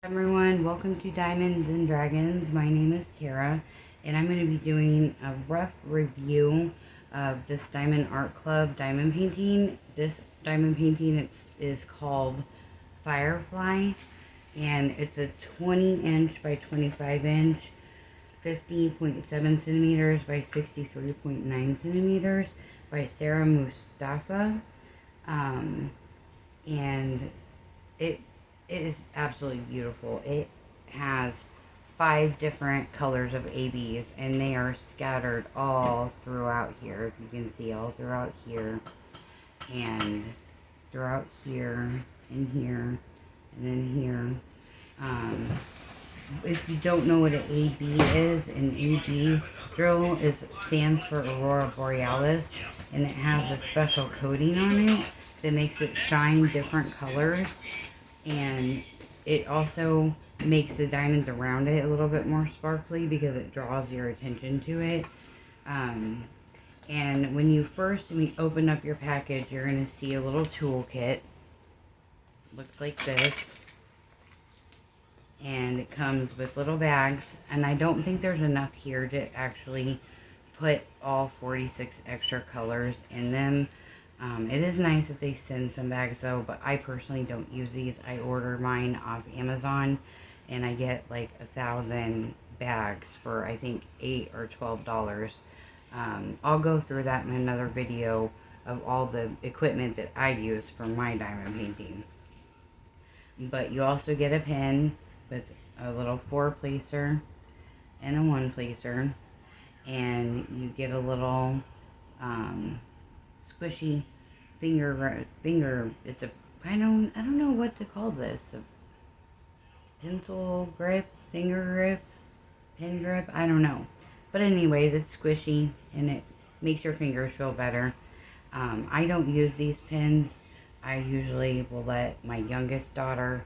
Everyone, welcome to Diamonds and Dragons. My name is Tara, and I'm going to be doing a rough review of this Diamond Art Club diamond painting. This diamond painting is called Firefly, and it's a 20-inch by 25-inch, 50.7 centimeters by 63.9 centimeters by Sarah Mustafa. And it is absolutely beautiful. It has 5 different colors of ABs, and they are scattered all throughout here. If you can see, all throughout here, and throughout here, and here, and then here. If you don't know what an AB is, an AB drill stands for Aurora Borealis, and it has a special coating on it that makes it shine different colors, and it also makes the diamonds around it a little bit more sparkly because it draws your attention to it. And when you open up your package, you're going to see a little toolkit. Looks like this. And it comes with little bags, and I don't think there's enough here to actually put all 46 extra colors in them. It is nice if they send some bags though, but I personally don't use these. I order mine off Amazon, and I get like 1,000 bags for I think $8 or $12. I'll go through that in another video of all the equipment that I use for my diamond painting. But you also get a pen with a little 4-placer and a 1-placer, and you get a little squishy finger. It's a I don't know what to call this. A pencil grip, finger grip, pen grip. I don't know, but anyways, it's squishy and it makes your fingers feel better. I don't use these pens. I usually will let my youngest daughter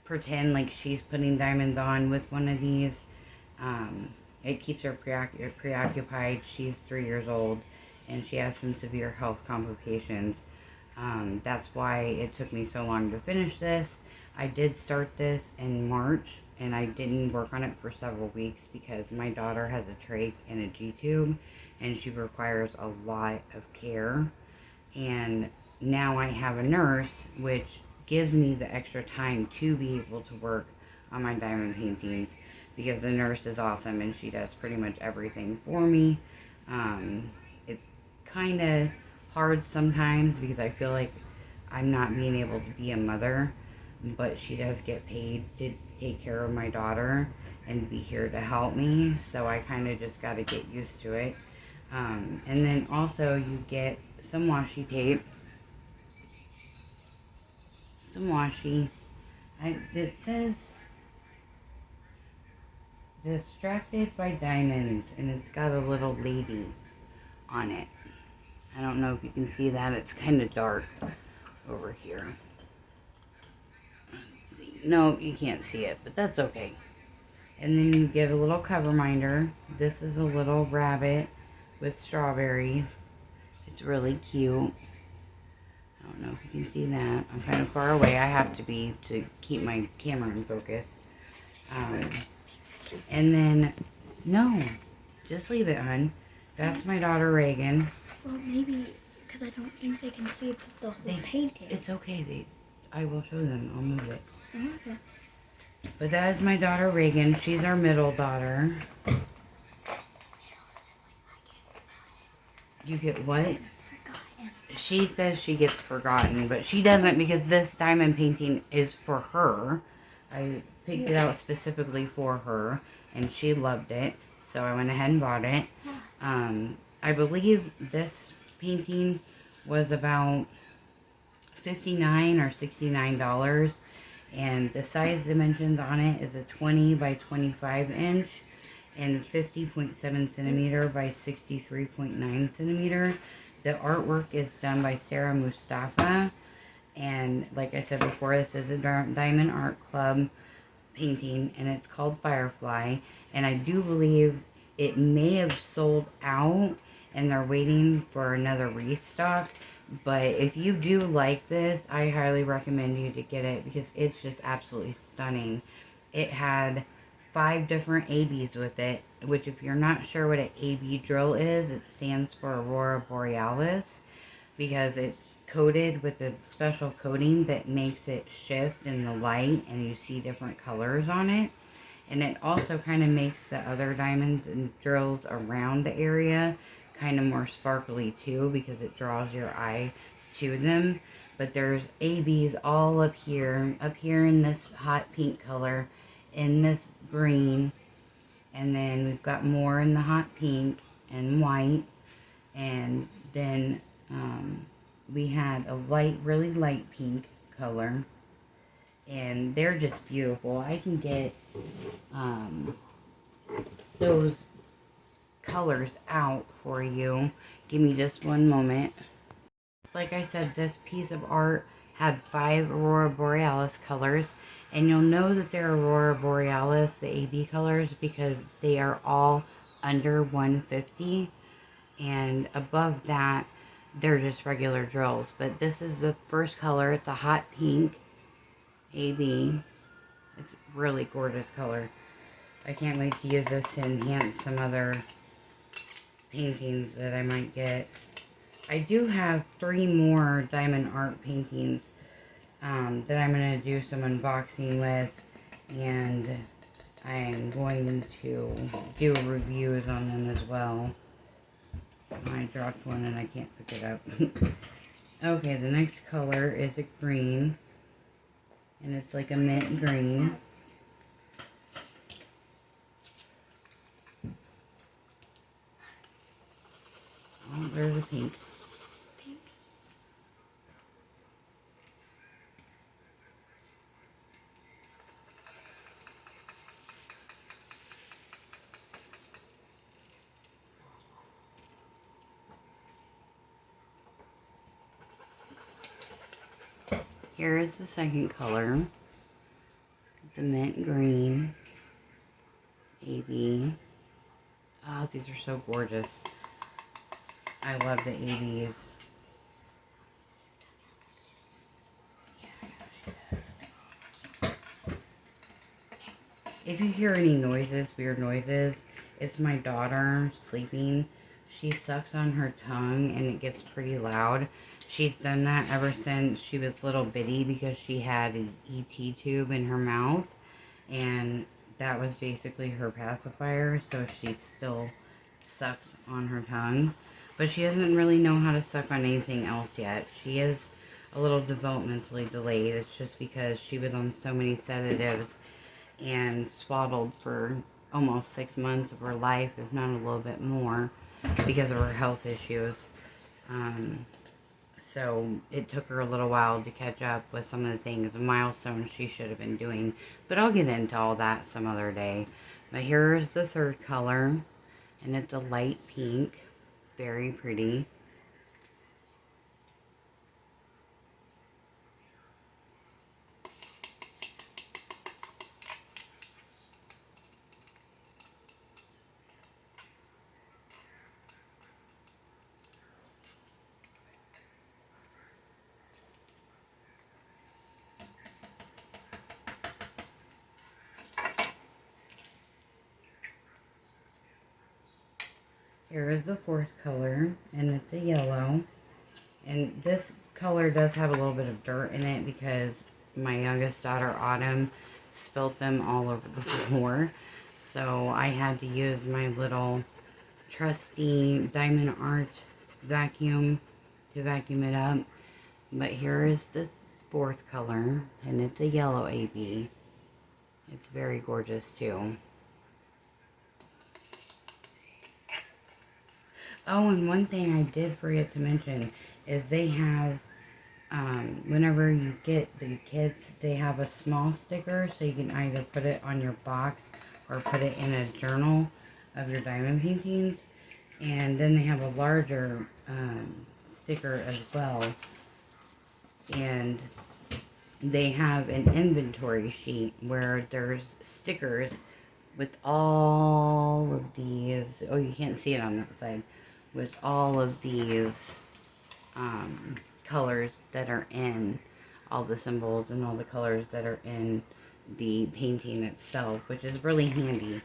pretend like she's putting diamonds on with one of these. It keeps her preoccupied. She's 3 years old, and she has some severe health complications. That's why it took me so long to finish this. I did start this in March, and I didn't work on it for several weeks because my daughter has a trach and a G-tube, and she requires a lot of care. And now I have a nurse, which gives me the extra time to be able to work on my diamond paintings, because the nurse is awesome and she does pretty much everything for me. It's kind of hard sometimes because I feel like I'm not being able to be a mother, but she does get paid to take care of my daughter and be here to help me, so I kind of just got to get used to it. And then also you get some washi tape. Some washi. It says Distracted by Diamonds, and it's got a little lady on it. I don't know if you can see that. It's kind of dark over here. Let's see. No, you can't see it, but that's okay. And then you get a little cover minder. This is a little rabbit with strawberries. It's really cute. I don't know if you can see that. I'm kind of far away. I have to be to keep my camera in focus. And then, no, just leave it, hon. That's my daughter, Reagan. Well, maybe, because I don't think they can see the whole painting. It's okay. I will show them. I'll move it. Oh, okay. But that is my daughter, Reagan. She's our middle daughter. You get what? Forgotten. She says she gets forgotten, but she doesn't, because this diamond painting is for her. I picked it out specifically for her, and she loved it, so I went ahead and bought it. I believe this painting was about $59 or $69, and the size dimensions on it is a 20 by 25 inch and 50.7 centimeter by 63.9 centimeter. The artwork is done by Sarah Mustafa, and like I said before, this is a Diamond Art Club painting, and it's called Firefly, and I do believe it may have sold out and they're waiting for another restock, But if you do like this, I highly recommend you to get it because it's just absolutely stunning. It had 5 different ABs with it, which if you're not sure what an AB drill is, it stands for Aurora Borealis, because it's coated with a special coating that makes it shift in the light and you see different colors on it. And it also kind of makes the other diamonds and drills around the area kind of more sparkly too, because it draws your eye to them. But there's ABs all up here in this hot pink color, in this green, and then we've got more in the hot pink and white, and then we had a really light pink color, and they're just beautiful. I can get those colors out for you. Give me just one moment. Like I said, this piece of art had 5 Aurora Borealis colors, and you'll know that they're Aurora Borealis, the AB colors, because they are all under 150, and above that they're just regular drills. But this is the first color. It's a hot pink AB. It's a really gorgeous color. I can't wait to use this to enhance some other paintings that I might get. I do have 3 more diamond art paintings that I'm going to do some unboxing with, and I'm going to do reviews on them as well. I dropped one and I can't pick it up. Okay, the next color is a green, and it's like a mint green. Oh, there's a pink. Pink. Here is the second color. It's a mint green. AB. Oh, these are so gorgeous. I love the ABs. If you hear any noises, weird noises, it's my daughter sleeping. She sucks on her tongue and it gets pretty loud. She's done that ever since she was little bitty, because she had an ET tube in her mouth, and that was basically her pacifier, so she still sucks on her tongue. But she doesn't really know how to suck on anything else yet. She is a little developmentally delayed. It's just because she was on so many sedatives and swaddled for almost 6 months of her life, if not a little bit more, because of her health issues. So it took her a little while to catch up with some of the things, milestones she should have been doing. But I'll get into all that some other day. But here's the third color, and it's a light pink. Very pretty. Here is the fourth color, and it's a yellow. And this color does have a little bit of dirt in it because my youngest daughter, Autumn, spilt them all over the floor. So I had to use my little trusty diamond art vacuum to vacuum it up. But here is the fourth color, and it's a yellow AB. It's very gorgeous too. Oh, and one thing I did forget to mention is they have, whenever you get the kits, they have a small sticker, so you can either put it on your box or put it in a journal of your diamond paintings. And then they have a larger sticker as well. And they have an inventory sheet where there's stickers with all of these. Oh, you can't see it on that side. With all of these colors that are in all the symbols and all the colors that are in the painting itself, which is really handy.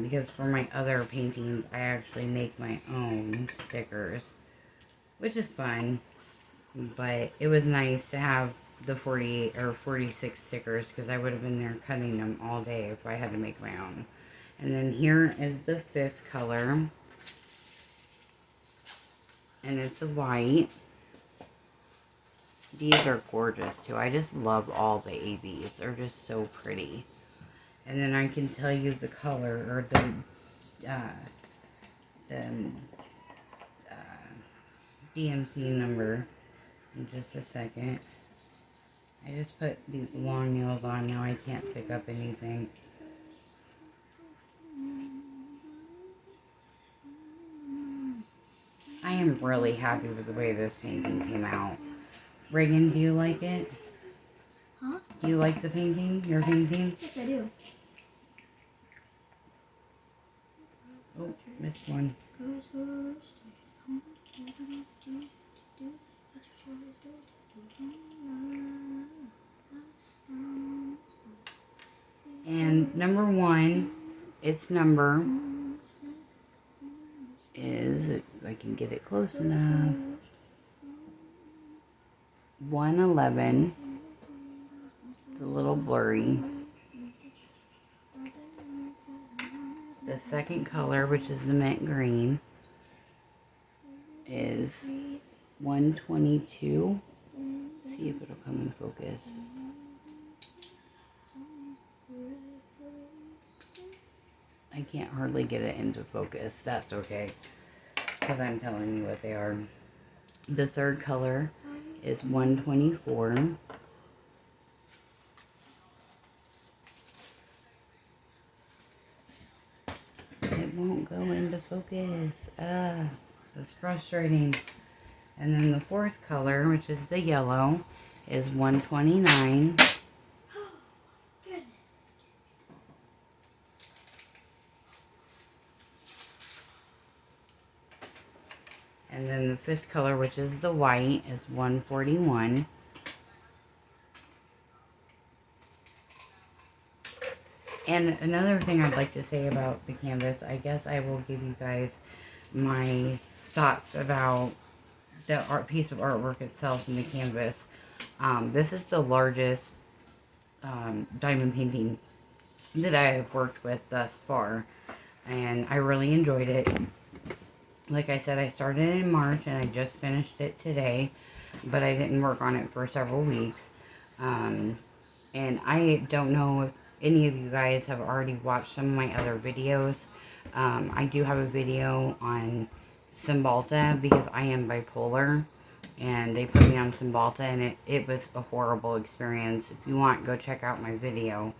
Because for my other paintings, I actually make my own stickers, which is fun. But it was nice to have the 48 or 46 stickers because I would have been there cutting them all day if I had to make my own. And then here is the 5th color. And it's a white. These are gorgeous too. I just love all the ABs. They're just so pretty. And then I can tell you the color or the DMC number in just a second. I just put these long nails on now. I can't pick up anything. I am really happy with the way this painting came out. Reagan, do you like it? Huh? Do you like the painting? Your painting? Yes, I do. Oh, missed one. And number 1, its number is, if I can get it close enough, 111. It's a little blurry. The 2nd color, which is the mint green, is 122. See if it'll come in focus. I can't hardly get it into focus. That's okay, because I'm telling you what they are. The 3rd color is 124. It won't go into focus. That's frustrating. And then the 4th color, which is the yellow, is 129. And then the 5th color, which is the white, is 141. And another thing I'd like to say about the canvas, I guess I will give you guys my thoughts about the piece of artwork itself in the canvas. This is the largest diamond painting that I have worked with thus far, and I really enjoyed it. Like I said, I started in March and I just finished it today, but I didn't work on it for several weeks. And I don't know if any of you guys have already watched some of my other videos. I do have a video on Cymbalta because I am bipolar, and they put me on Cymbalta, and it was a horrible experience. If you want, go check out my video.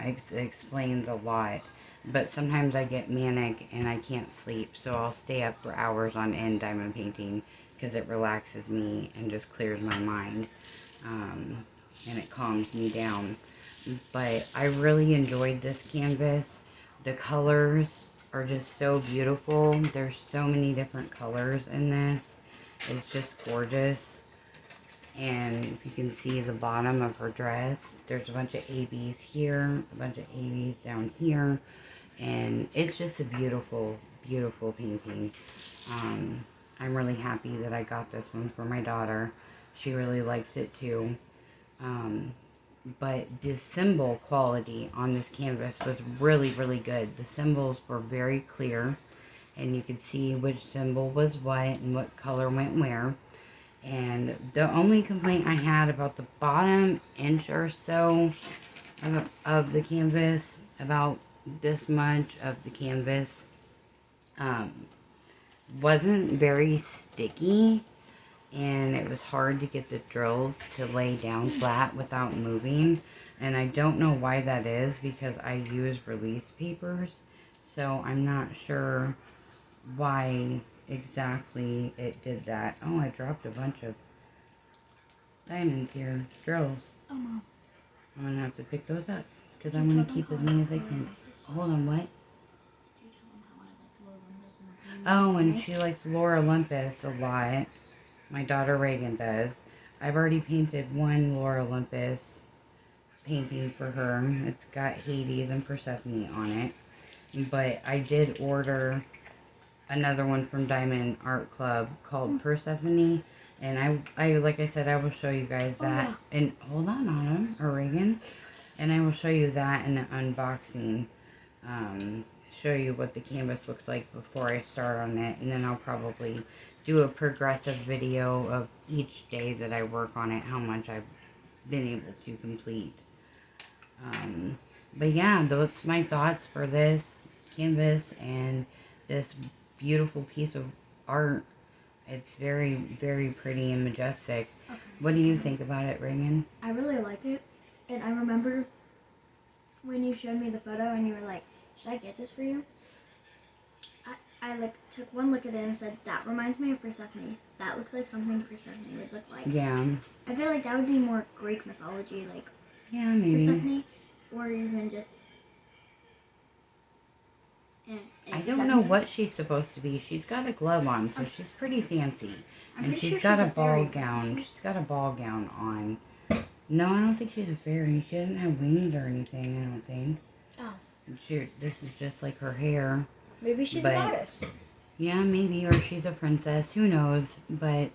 It explains a lot. But sometimes I get manic and I can't sleep, so I'll stay up for hours on end diamond painting because it relaxes me and just clears my mind, and it calms me down. But I really enjoyed this canvas. The colors are just so beautiful. There's so many different colors in this. It's just gorgeous. And if you can see the bottom of her dress, there's a bunch of ABs here, a bunch of ABs down here. And it's just a beautiful, beautiful painting. I'm really happy that I got this one for my daughter. She really likes it too. But the symbol quality on this canvas was really, really good. The symbols were very clear, and you could see which symbol was what and what color went where. And the only complaint I had about the bottom inch or so of the canvas, about this much of the canvas, wasn't very sticky, and it was hard to get the drills to lay down flat without moving. And I don't know why that is, because I use release papers, so I'm not sure why exactly it did that. Oh, I dropped a bunch of diamonds here, drills. Oh, Mom. I'm gonna have to pick those up because I want to keep as many as I can. Hold on, what? Oh, and she likes Laura Olympus a lot. My daughter Reagan does. I've already painted one Laura Olympus painting for her. It's got Hades and Persephone on it. But I did order another one from Diamond Art Club called Persephone. And I like I said, I will show you guys that. yeah. And hold on, Autumn or Reagan. And I will show you that in an unboxing. Show you what the canvas looks like before I start on it. And then I'll probably do a progressive video of each day that I work on it, how much I've been able to complete. But yeah, that's my thoughts for this canvas and this beautiful piece of art. It's very, very pretty and majestic. Okay. What do you think about it, Reagan? I really like it, and I remember when you showed me the photo and you were like, "Should I get this for you?" I like took one look at it and said, "That reminds me of Persephone. That looks like something Persephone would look like." Yeah. I feel like that would be more Greek mythology, like Yeah, maybe. Persephone, or even just. I don't know what she's supposed to be. She's got a glove on, so she's pretty fancy. And she's got a ball gown. She's got a ball gown on. No, I don't think she's a fairy. She doesn't have wings or anything, I don't think. Oh. This is just like her hair. Maybe she's a goddess. Yeah, maybe. Or she's a princess. Who knows? But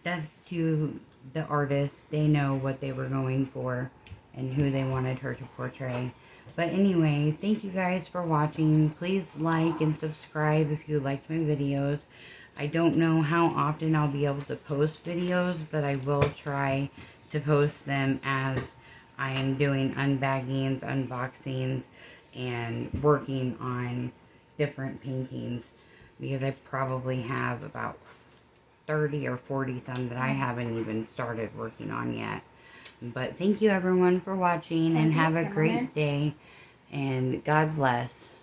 that's to the artist. They know what they were going for and who they wanted her to portray. But anyway, thank you guys for watching. Please like and subscribe if you liked my videos. I don't know how often I'll be able to post videos, but I will try to post them as I am doing unbaggings, unboxings, and working on different paintings, because I probably have about 30 or 40 some that I haven't even started working on yet. But thank you everyone for watching, and have a great day, and God bless.